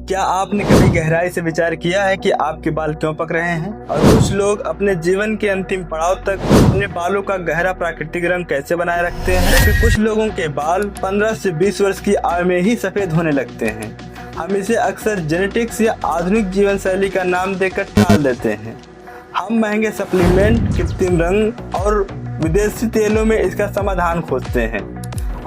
क्या आपने कभी गहराई से विचार किया है कि आपके बाल क्यों पक रहे हैं? और कुछ लोग अपने जीवन के अंतिम पड़ाव तक अपने बालों का गहरा प्राकृतिक रंग कैसे बनाए रखते हैं? जबकि कुछ लोगों के बाल 15 से 20 वर्ष की आयु में ही सफेद होने लगते हैं। हम इसे अक्सर जेनेटिक्स या आधुनिक जीवन शैली का नाम देकर टाल देते हैं। हम महंगे सप्लीमेंट, कृत्रिम रंग और विदेशी तेलों में इसका समाधान खोजते हैं।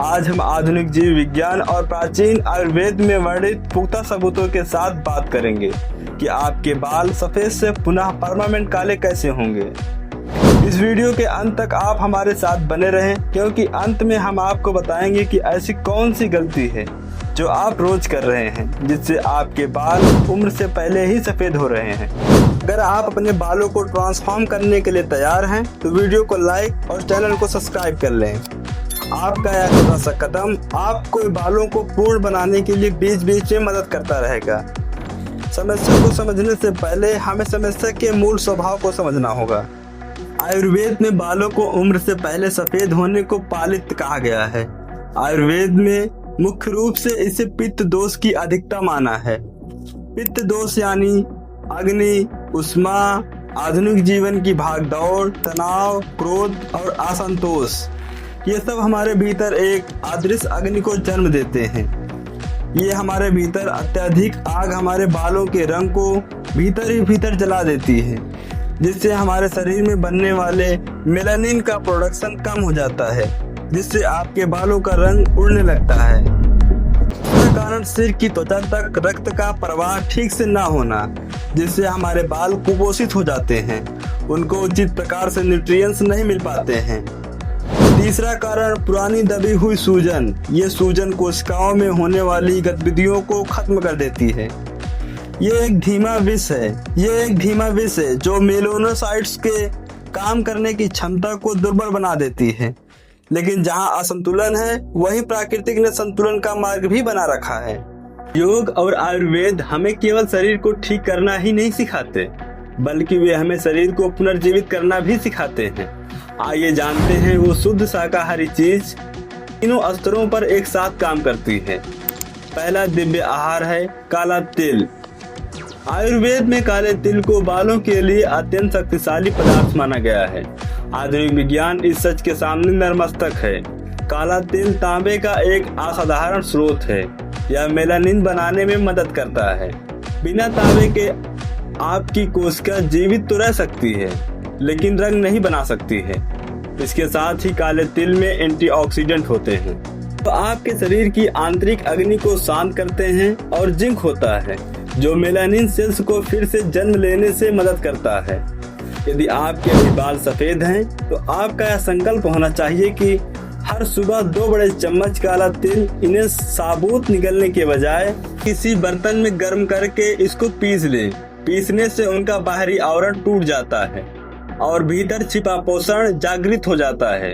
आज हम आधुनिक जीव विज्ञान और प्राचीन आयुर्वेद में वर्णित पुख्ता सबूतों के साथ बात करेंगे कि आपके बाल सफेद से पुनः परमानेंट काले कैसे होंगे। इस वीडियो के अंत तक आप हमारे साथ बने रहें, क्योंकि अंत में हम आपको बताएंगे कि ऐसी कौन सी गलती है जो आप रोज कर रहे हैं जिससे आपके बाल उम्र से पहले ही सफेद हो रहे हैं। अगर आप अपने बालों को ट्रांसफॉर्म करने के लिए तैयार हैं तो वीडियो को लाइक और चैनल को सब्सक्राइब कर लें। आपका यह छोटा सा कदम आपको बालों को पूर्ण बनाने के लिए बीच बीच में मदद करता रहेगा। समस्या को समझने से पहले हमें समस्या के मूल स्वभाव को समझना होगा। आयुर्वेद में बालों को उम्र से पहले सफेद होने को पालित कहा गया है। आयुर्वेद में मुख्य रूप से इसे पित्त दोष की अधिकता माना है। पित्त दोष यानी अग्नि, उष्मा, आधुनिक जीवन की भागदौड़, तनाव, क्रोध और असंतोष, ये सब हमारे भीतर एक अदृश्य अग्नि को जन्म देते हैं। ये हमारे भीतर अत्यधिक आग हमारे बालों के रंग को भीतर ही भीतर जला देती है, जिससे हमारे शरीर में बनने वाले मेलानिन का प्रोडक्शन कम हो जाता है, जिससे आपके बालों का रंग उड़ने लगता है। इसका कारण सिर की त्वचा तक रक्त का प्रवाह ठीक से ना होना, जिससे हमारे बाल कुपोषित हो जाते हैं। उनको उचित प्रकार से न्यूट्रिएंट्स नहीं मिल पाते हैं। तीसरा कारण पुरानी दबी हुई सूजन। ये सूजन कोशिकाओं में होने वाली गतिविधियों को खत्म कर देती है। ये एक धीमा विष है जो मेलानोसाइट्स के काम करने की क्षमता को दुर्बल बना देती है। लेकिन जहां असंतुलन है वहीं प्राकृतिक ने संतुलन का मार्ग भी बना रखा है। योग और आयुर्वेद हमें केवल शरीर को ठीक करना ही नहीं सिखाते, बल्कि वे हमें शरीर को पुनर्जीवित करना भी सिखाते हैं। आइए जानते हैं वो शुद्ध शाकाहारी चीज तीनों स्तरों पर एक साथ काम करती है। पहला दिव्य आहार है काला तिल। आयुर्वेद में काले तिल को बालों के लिए अत्यंत शक्तिशाली पदार्थ माना गया है। आधुनिक विज्ञान इस सच के सामने नतमस्तक है। काला तिल तांबे का एक असाधारण स्रोत है। यह मेलानिन बनाने में मदद करता है। बिना तांबे के आपकी कोशिका जीवित तो रह सकती है, लेकिन रंग नहीं बना सकती है। इसके साथ ही काले तिल में एंटीऑक्सीडेंट होते हैं, तो आपके शरीर की आंतरिक अग्नि को शांत करते हैं। और जिंक होता है जो मेलानिन सेल्स को फिर से जन्म लेने से मदद करता है। यदि आपके भी बाल सफेद हैं तो आपका यह संकल्प होना चाहिए कि हर सुबह 2 बड़े चम्मच काला तिल, इन्हें साबुत निकलने के बजाय किसी बर्तन में गर्म करके इसको पीस लें। पीसने से उनका बाहरी आवरण टूट जाता है और भीतर छिपा पोषण जागृत हो जाता है।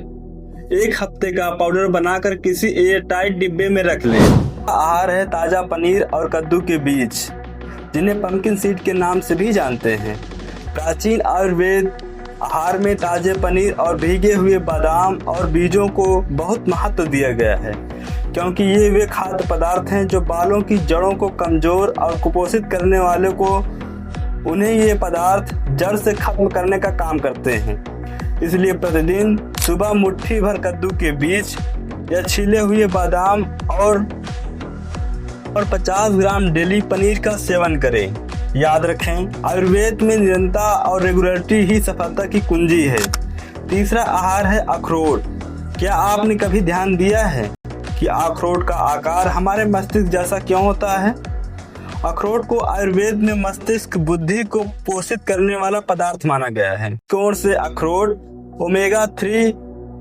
1 हफ्ते का पाउडर बनाकर किसी एयरटाइट डिब्बे में रख लें। आहार है ताजा पनीर और कद्दू के बीज, जिन्हें पंपकिन सीड के नाम से भी जानते हैं। प्राचीन आयुर्वेद आहार में ताजे पनीर और भीगे हुए बादाम और बीजों को बहुत महत्व दिया गया है, क्योंकि ये वे खाद्य पदार्थ हैं जो बालों की जड़ों को कमजोर और कुपोषित करने वाले को उन्हें ये पदार्थ जड़ से खत्म करने का काम करते हैं। इसलिए प्रतिदिन सुबह मुट्ठी भर कद्दू के बीज या छीले हुए बादाम और 50 ग्राम डेली पनीर का सेवन करें। याद रखें, आयुर्वेद में निरंतरता और रेगुलरिटी ही सफलता की कुंजी है। तीसरा आहार है अखरोट। क्या आपने कभी ध्यान दिया है कि अखरोट का आकार हमारे मस्तिष्क जैसा क्यों होता है? अखरोट को आयुर्वेद में मस्तिष्क बुद्धि को पोषित करने वाला पदार्थ माना गया है। कोण से अखरोट ओमेगा 3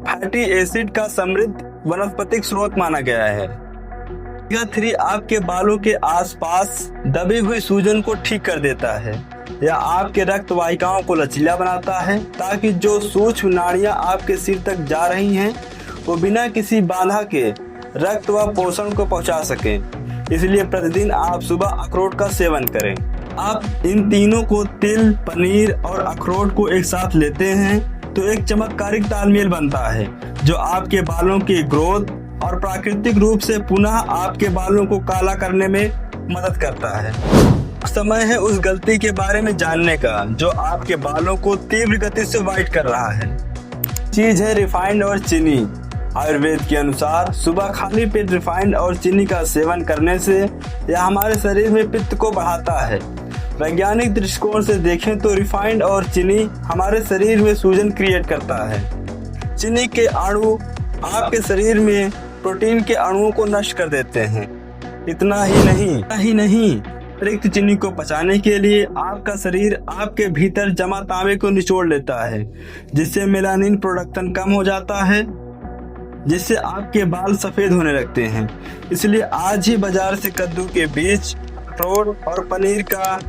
फैटी एसिड का समृद्ध वनस्पतिक स्रोत माना गया है। ओमेगा 3 आपके बालों के आसपास दबी हुई सूजन को ठीक कर देता है। यह आपके रक्त वाहिकाओं को लचीला बनाता है, ताकि जो सूक्ष्म नाड़ियां आपके सिर तक जा रही हैं वो बिना किसी बाधा के रक्त व पोषण को पहुंचा सकें। इसलिए प्रतिदिन आप सुबह अखरोट का सेवन करें। आप इन तीनों को, तिल, पनीर और अखरोट को एक साथ लेते हैं तो एक चमत्कारिक तालमेल बनता है, जो आपके बालों की ग्रोथ और प्राकृतिक रूप से पुनः आपके बालों को काला करने में मदद करता है। समय है उस गलती के बारे में जानने का जो आपके बालों को तीव्र गति से व्हाइट कर रहा है। चीज है रिफाइंड और चीनी। आयुर्वेद के अनुसार सुबह खाली पेट रिफाइंड और चीनी का सेवन करने से यह हमारे शरीर में पित्त को बढ़ाता है। वैज्ञानिक दृष्टिकोण से देखें तो रिफाइंड और चीनी हमारे शरीर में सूजन क्रिएट करता है। चीनी के अणु आपके शरीर में प्रोटीन के अणुओं को नष्ट कर देते हैं। इतना ही नहीं अतिरिक्त चीनी को पचाने के लिए आपका शरीर आपके भीतर जमा तांबे को निचोड़ लेता है, जिससे मेलानिन प्रोडक्शन कम हो जाता है, जिससे आपके बाल सफेद होने लगते हैं। इसलिए आज ही बाजार से कद्दू के बीज, अखरोट और पनीर का